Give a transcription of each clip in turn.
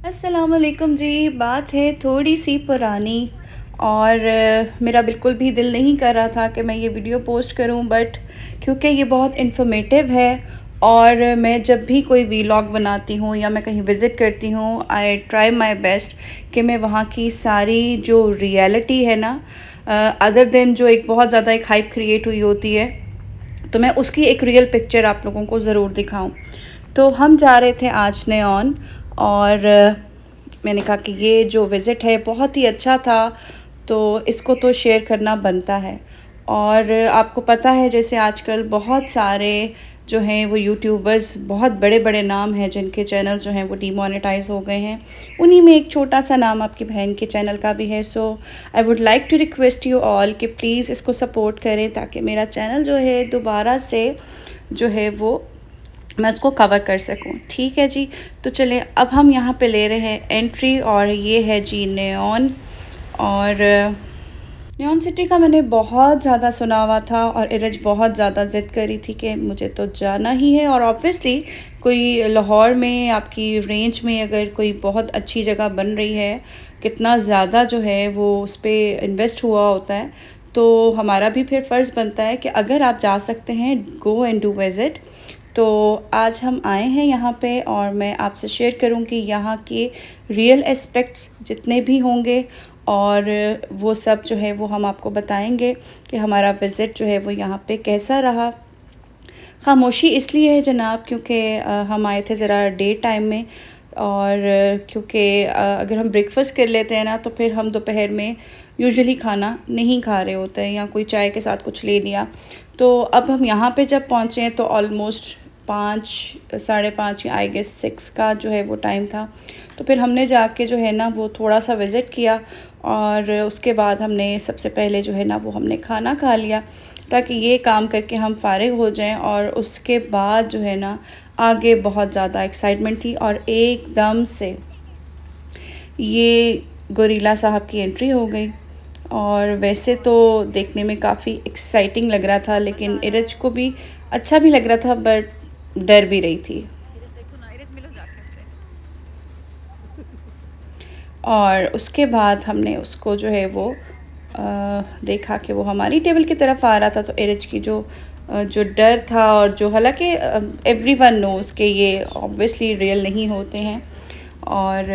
अस्सलामुअलैकुम जी। बात है थोड़ी-सी पुरानी और मेरा बिल्कुल भी दिल नहीं कर रहा था कि मैं ये वीडियो पोस्ट करूं, बट क्योंकि ये बहुत इन्फॉर्मेटिव है और मैं जब भी कोई वीलॉग बनाती हूं या मैं कहीं विज़िट करती हूं, आई ट्राई माय बेस्ट कि मैं वहां की सारी जो रियलिटी है ना, अदर देन जो एक बहुत ज़्यादा एक हाइप क्रिएट हुई होती है, तो मैं उसकी एक रियल पिक्चर आप लोगों को ज़रूर दिखाऊं। तो हम जा रहे थे आज नेऑन और मैंने कहा कि ये जो विज़िट है बहुत ही अच्छा था, तो इसको तो शेयर करना बनता है। और आपको पता है जैसे आजकल बहुत सारे जो हैं वो यूट्यूबर्स, बहुत बड़े बड़े नाम हैं जिनके चैनल जो हैं वो डीमोनेटाइज हो गए हैं। उन्हीं में एक छोटा सा नाम आपकी बहन के चैनल का भी है। So I would like to request you all कि प्लीज़ इसको सपोर्ट करें ताकि मेरा चैनल जो है दोबारा से जो है वो मैं उसको कवर कर सकूं। ठीक है जी। तो चलें, अब हम यहाँ पे ले रहे हैं एंट्री और ये है जी नेऑन। और नेऑन सिटी का मैंने बहुत ज़्यादा सुना हुआ था और इरज बहुत ज़्यादा ज़िद करी थी कि मुझे तो जाना ही है। और ऑब्वियसली कोई लाहौर में आपकी रेंज में अगर कोई बहुत अच्छी जगह बन रही है, कितना ज़्यादा जो है वो उस पर इन्वेस्ट हुआ होता है, तो हमारा भी फिर फ़र्ज़ बनता है कि अगर आप जा सकते हैं, गो एंड डू विज़िट। तो आज हम आए हैं यहाँ पे और मैं आपसे शेयर करूँगी यहाँ के रियल एस्पेक्ट्स जितने भी होंगे, और वो सब जो है वो हम आपको बताएंगे कि हमारा विज़िट जो है वो यहाँ पे कैसा रहा। खामोशी इसलिए है जनाब क्योंकि हम आए थे ज़रा डे टाइम में, और क्योंकि अगर हम ब्रेकफास्ट कर लेते हैं ना तो फिर हम दोपहर में यूजुअली खाना नहीं खा रहे होते हैं या कोई चाय के साथ कुछ ले लिया। तो अब हम यहाँ पे जब पहुँचे हैं तो ऑलमोस्ट 5, साढ़े 5 या आई गेस 6 का जो है वो टाइम था। तो फिर हमने जाके जो है ना वो थोड़ा सा विज़िट किया और उसके बाद हमने सबसे पहले जो है ना वो हमने खाना खा लिया ताकि ये काम करके हम फ़ारिग हो जाएं। और उसके बाद जो है ना आगे बहुत ज़्यादा एक्साइटमेंट थी और एकदम से ये गोरिल्ला साहब की एंट्री हो गई। और वैसे तो देखने में काफ़ी एक्साइटिंग लग रहा था, लेकिन इरज को भी अच्छा भी लग रहा था, बट डर भी रही थी। और उसके बाद हमने उसको जो है वो देखा कि वो हमारी टेबल की तरफ आ रहा था, तो एरिज की जो डर था, और जो हालांकि एवरीवन नोज़ कि ये ऑब्वियसली रियल नहीं होते हैं। और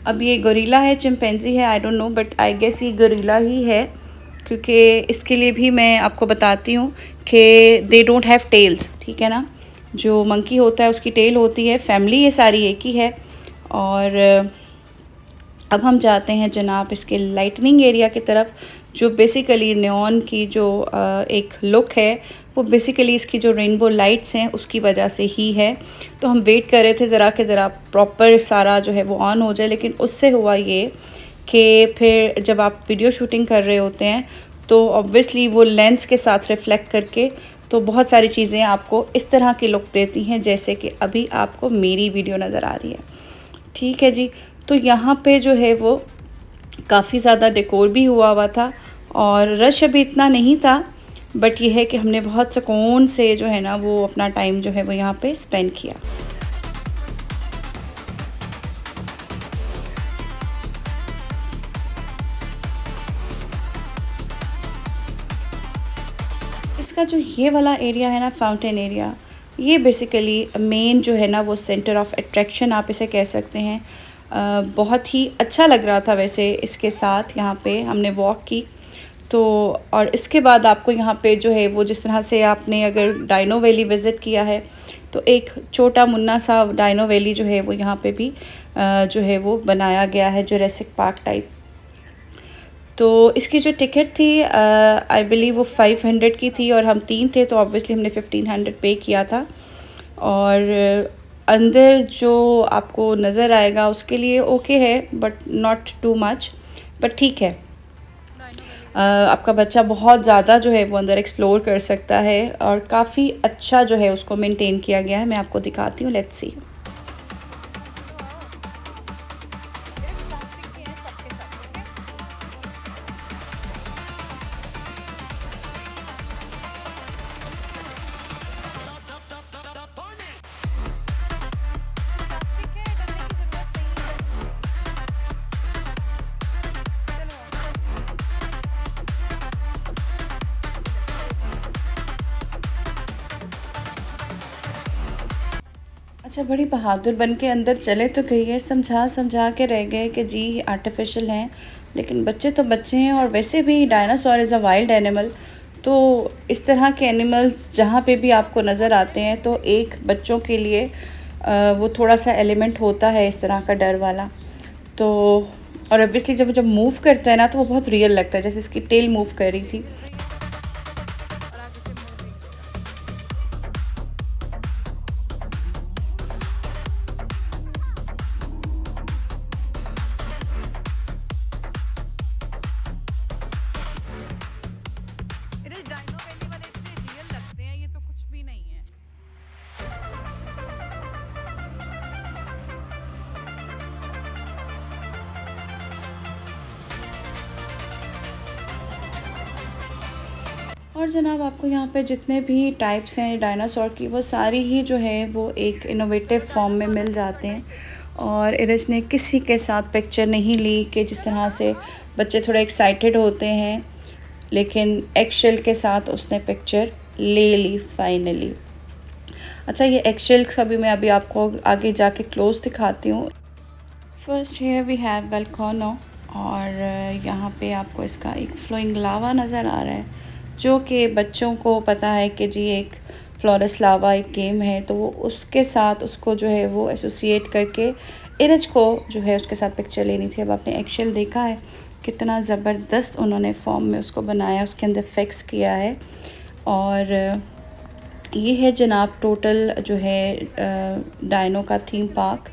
अब ये गोरिल्ला है, चिंपैंजी है, I don't know, but I guess ये गोरिल्ला ही है, क्योंकि इसके लिए भी मैं आपको बताती हूँ कि दे डोंट हैव टेल्स। ठीक है ना, जो मंकी होता है उसकी टेल होती है, फैमिली ये सारी एक ही है। और अब हम जाते हैं जनाब इसके लाइटनिंग एरिया की तरफ, जो बेसिकली नेऑन की जो एक लुक है वो बेसिकली इसकी जो रेनबो लाइट्स हैं उसकी वजह से ही है। तो हम वेट कर रहे थे ज़रा कि ज़रा प्रॉपर सारा जो है वो ऑन हो जाए, लेकिन उससे हुआ ये कि फिर जब आप वीडियो शूटिंग कर रहे होते हैं तो ऑब्वियसली वो लेंस के साथ रिफ़्लेक्ट करके तो बहुत सारी चीज़ें आपको इस तरह की लुक देती हैं जैसे कि अभी आपको मेरी वीडियो नज़र आ रही है। ठीक है जी। तो यहाँ पे जो है वो काफ़ी ज़्यादा डेकोर भी हुआ था और रश अभी इतना नहीं था, बट ये है कि हमने बहुत सुकून से जो है ना वो अपना टाइम जो है वो यहाँ पे स्पेंड किया। इसका जो ये वाला एरिया है ना, फाउंटेन एरिया, ये बेसिकली मेन जो है ना वो सेंटर ऑफ अट्रैक्शन आप इसे कह सकते हैं। बहुत ही अच्छा लग रहा था वैसे इसके साथ यहाँ पे हमने वॉक की तो। और इसके बाद आपको यहाँ पे जो है वो जिस तरह से आपने अगर डायनो वैली विज़िट किया है तो एक छोटा मुन्ना सा डायनो वैली जो है वो यहाँ पे भी जो है वो बनाया गया है, जुरासिक पार्क टाइप। तो इसकी जो टिकट थी आई बिलीव वो 500 की थी और हम 3 थे तो ऑब्वियसली हमने 1500 पे किया था। और अंदर जो आपको नज़र आएगा उसके लिए ओके है, but not too much, but ठीक है। आपका बच्चा बहुत ज़्यादा जो है वो अंदर एक्सप्लोर कर सकता है और काफ़ी अच्छा जो है उसको मेंटेन किया गया है। मैं आपको दिखाती हूँ, लेट्स सी। अच्छा, बड़ी बहादुर बन के अंदर चले तो गई है, समझा-समझा के रह गए कि जी आर्टिफ़िशियल हैं, लेकिन बच्चे तो बच्चे हैं और वैसे भी dinosaur is a wild animal. तो इस तरह के एनिमल्स जहाँ पे भी आपको नज़र आते हैं तो एक बच्चों के लिए वो थोड़ा-सा एलिमेंट होता है इस तरह का डर वाला। तो और ऑब्वियसली जब जब मूव करता है ना तो वो बहुत रियल लगता है, जैसे इसकी टेल मूव कर रही थी। इधर डायनो वैली वाले इतने रियल लगते हैं, ये तो कुछ भी नहीं है। और जनाब आपको यहाँ पे जितने भी टाइप्स हैं डायनासोर की, वो सारी ही जो है वो एक इनोवेटिव फॉर्म में मिल जाते हैं। और इरज ने किसी के साथ पिक्चर नहीं ली कि जिस तरह से बच्चे थोड़े एक्साइटेड होते हैं, लेकिन एक्शेल के साथ उसने पिक्चर ले ली फाइनली। अच्छा, ये एक्शेल का भी मैं अभी आपको आगे जाके क्लोज दिखाती हूँ। फर्स्ट हेयर वी हैव वेलकोनो, और यहाँ पे आपको इसका एक फ्लोइंग लावा नज़र आ रहा है, जो कि बच्चों को पता है कि जी एक फ्लोरस लावा एक गेम है, तो वो उसके साथ उसको जो है वो एसोसिएट करके इरज को जो है उसके साथ पिक्चर लेनी थी। अब आपने एक्शेल देखा है कितना ज़बरदस्त उन्होंने फॉर्म में उसको बनाया, उसके अंदर फिक्स किया है। और ये है जनाब टोटल जो है डायनो का थीम पार्क।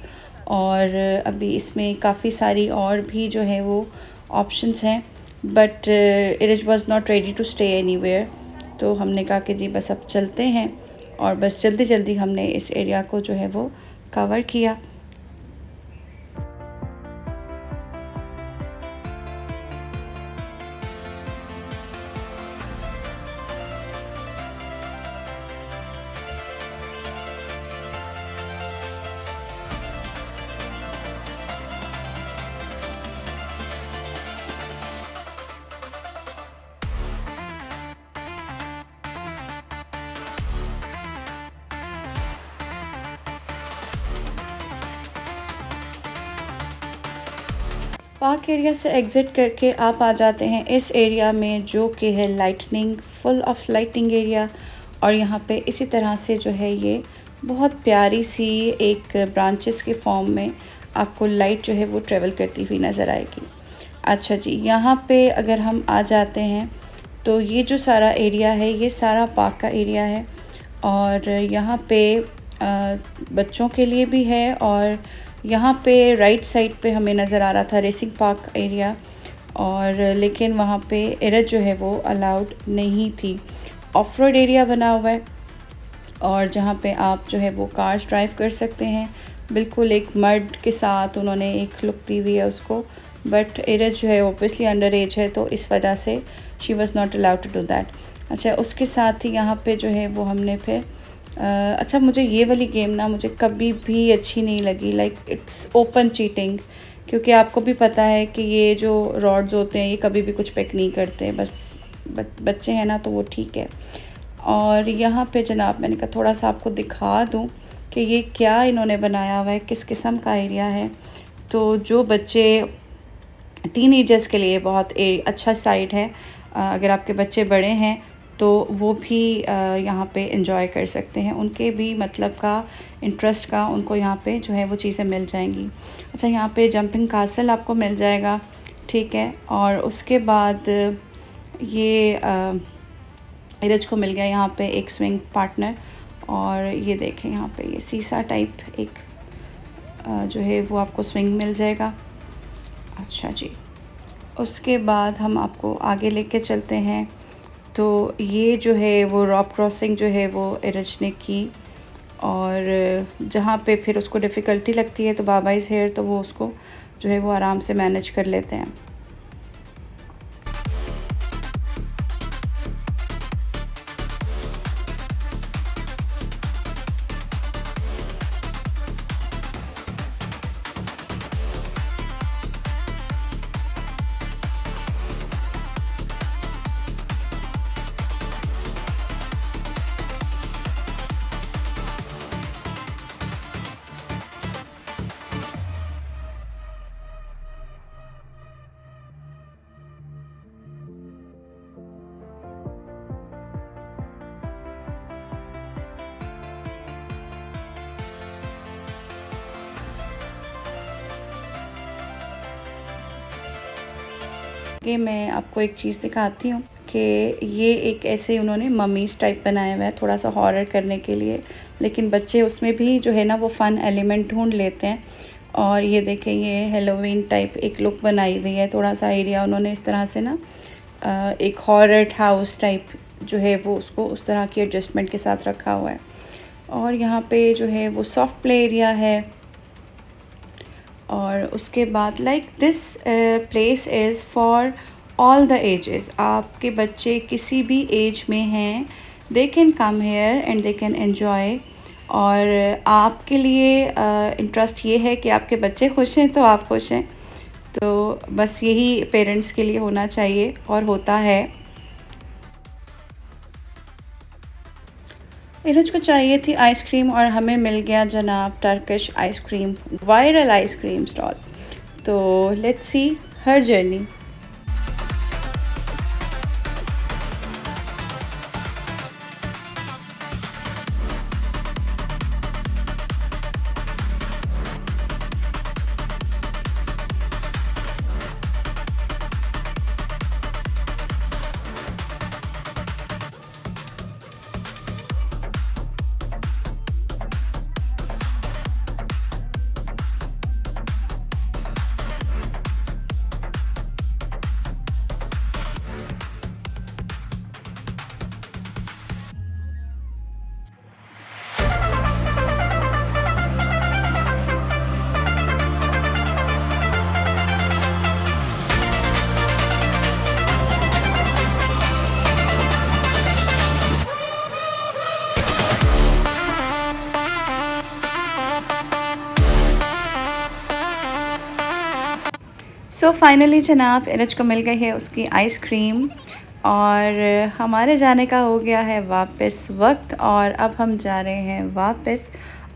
और अभी इसमें काफ़ी सारी और भी जो है वो ऑप्शंस हैं, but it was not ready to stay anywhere. तो हमने कहा कि जी बस अब चलते हैं, और बस जल्दी जल्दी हमने इस एरिया को जो है वो कवर किया। पार्क एरिया से एग्ज़िट करके आप आ जाते हैं इस एरिया में, जो कि है lightning, full of lighting area. और यहाँ पे इसी तरह से जो है ये बहुत प्यारी सी एक ब्रांचेस के फॉर्म में आपको लाइट जो है वो ट्रेवल करती हुई नज़र आएगी। अच्छा जी, यहाँ पे अगर हम आ जाते हैं तो ये जो सारा एरिया है ये सारा पार्क का एरिया है। और यहाँ पे बच्चों के लिए भी है, और यहाँ पे राइट साइड पे हमें नज़र आ रहा था रेसिंग पार्क एरिया, और लेकिन वहाँ पे इरज जो है वो अलाउड नहीं थी। ऑफ रोड एरिया बना हुआ है, और जहाँ पे आप जो है वो कार्स ड्राइव कर सकते हैं। बिल्कुल एक मर्ड के साथ उन्होंने एक लुक दी हुई है उसको, बट इरज जो है ऑब्वियसली अंडर एज है, तो इस वजह से she was not allowed to do that. अच्छा, उसके साथ ही यहाँ पे जो है वो हमने फिर अच्छा, मुझे ये वाली गेम ना मुझे कभी भी अच्छी नहीं लगी, लाइक इट्स ओपन चीटिंग, क्योंकि आपको भी पता है कि ये जो रॉड्स होते हैं ये कभी भी कुछ पिक नहीं करते, बस बच्चे हैं ना तो वो ठीक है। और यहाँ पे जनाब मैंने कहा थोड़ा सा आपको दिखा दूँ कि ये क्या इन्होंने बनाया हुआ है, किस किस्म का एरिया है। तो जो बच्चे टीनेजर्स के लिए बहुत अच्छा साइट है, अगर आपके बच्चे बड़े हैं तो वो भी यहाँ पे एंजॉय कर सकते हैं, उनके भी मतलब का इंटरेस्ट का उनको यहाँ पे जो है वो चीज़ें मिल जाएंगी। अच्छा, यहाँ पे जंपिंग कासल आपको मिल जाएगा, ठीक है। और उसके बाद ये इरज को मिल गया यहाँ पे एक स्विंग पार्टनर, और ये देखें यहाँ पे ये सीसा टाइप एक जो है वो आपको स्विंग मिल जाएगा। अच्छा जी, उसके बाद हम आपको आगे लेके चलते हैं। तो ये जो है वो रॉक क्रॉसिंग जो है वो इरज ने की, और जहाँ पे फिर उसको डिफ़िकल्टी लगती है तो बाबा इज़ हेयर, तो वो उसको जो है वो आराम से मैनेज कर लेते हैं। आगे मैं आपको एक चीज़ दिखाती हूँ कि ये एक ऐसे उन्होंने मम्मीज़ टाइप बनाया हुआ है, थोड़ा सा हॉरर करने के लिए, लेकिन बच्चे उसमें भी जो है ना वो फ़न एलिमेंट ढूंढ लेते हैं। और ये देखें, ये हेलोवीन टाइप एक लुक बनाई हुई है, थोड़ा सा एरिया उन्होंने इस तरह से ना एक हॉरर हाउस टाइप जो है वो उसको उस तरह की एडजस्टमेंट के साथ रखा हुआ है। और यहाँ पे जो है वो सॉफ्ट प्ले एरिया है। और उसके बाद like this place is for all the ages. आपके बच्चे किसी भी एज में हैं, they can come here and they can enjoy. और आपके लिए इंटरेस्ट ये है कि आपके बच्चे खुश हैं तो आप खुश हैं, तो बस यही पेरेंट्स के लिए होना चाहिए और होता है। इरज को चाहिए थी आइसक्रीम और हमें मिल गया जनाब Turkish ice cream, viral ice cream stall. तो let's see her journey. So finally जनाब इरज को मिल गई है उसकी आइसक्रीम और हमारे जाने का हो गया है वापस वक्त। और अब हम जा रहे हैं वापस।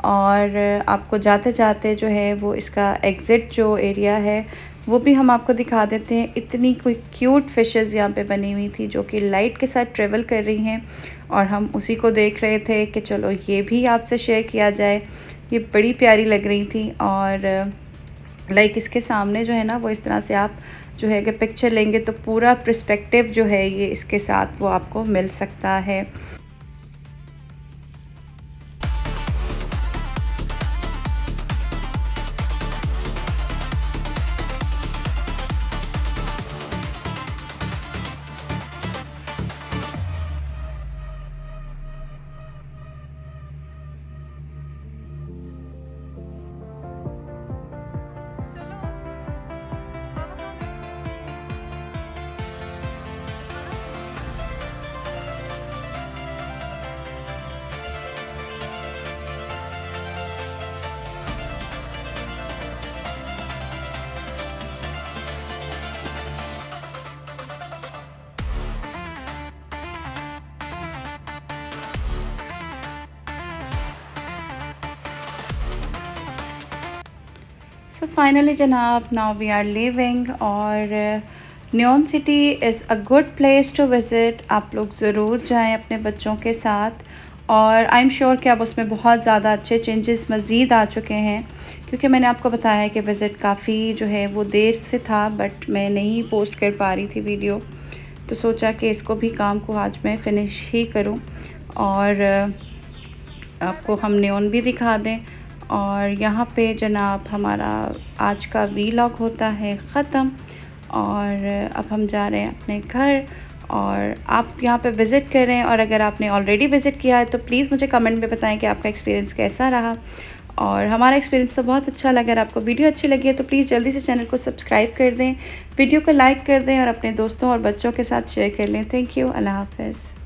और आपको जाते जाते जो है वो इसका एग्ज़िट जो एरिया है वो भी हम आपको दिखा देते हैं। इतनी कोई क्यूट फ़िशेज़ यहाँ पे बनी हुई थी जो कि लाइट के साथ ट्रेवल कर रही हैं, और हम उसी को देख रहे थे कि चलो ये भी आपसे शेयर किया जाए। ये बड़ी प्यारी लग रही थी। और लाइक इसके सामने जो है ना वो इस तरह से आप जो है कि पिक्चर लेंगे तो पूरा पर्सपेक्टिव जो है ये इसके साथ वो आपको मिल सकता है। चलो पापा कहाँ सो फाइनली जनाब नाउ वी आर लीविंग। और Neon City is a good place to visit. आप लोग ज़रूर जाएं अपने बच्चों के साथ। और आई एम श्योर कि अब उसमें बहुत ज़्यादा अच्छे चेंजेस मज़ीद आ चुके हैं, क्योंकि मैंने आपको बताया कि विज़िट काफ़ी जो है वो देर से था, बट मैं नहीं पोस्ट कर पा रही थी वीडियो, तो सोचा कि इसको भी काम को आज मैं फ़िनिश ही करूं और आपको हम न्योन भी दिखा दें। और यहाँ पे जनाब हमारा आज का वीलॉग होता है ख़त्म। और अब हम जा रहे हैं अपने घर। और आप यहाँ पे विज़िट करें, और अगर आपने ऑलरेडी विज़िट किया है तो प्लीज़ मुझे कमेंट में बताएं कि आपका एक्सपीरियंस कैसा रहा। और हमारा एक्सपीरियंस तो बहुत अच्छा लगा। अगर आपको वीडियो अच्छी लगी है तो प्लीज़ जल्दी से चैनल को सब्सक्राइब कर दें, वीडियो को लाइक कर दें और अपने दोस्तों और बच्चों के साथ शेयर कर लें। Thank you. अल्लाह हाफ़िज़।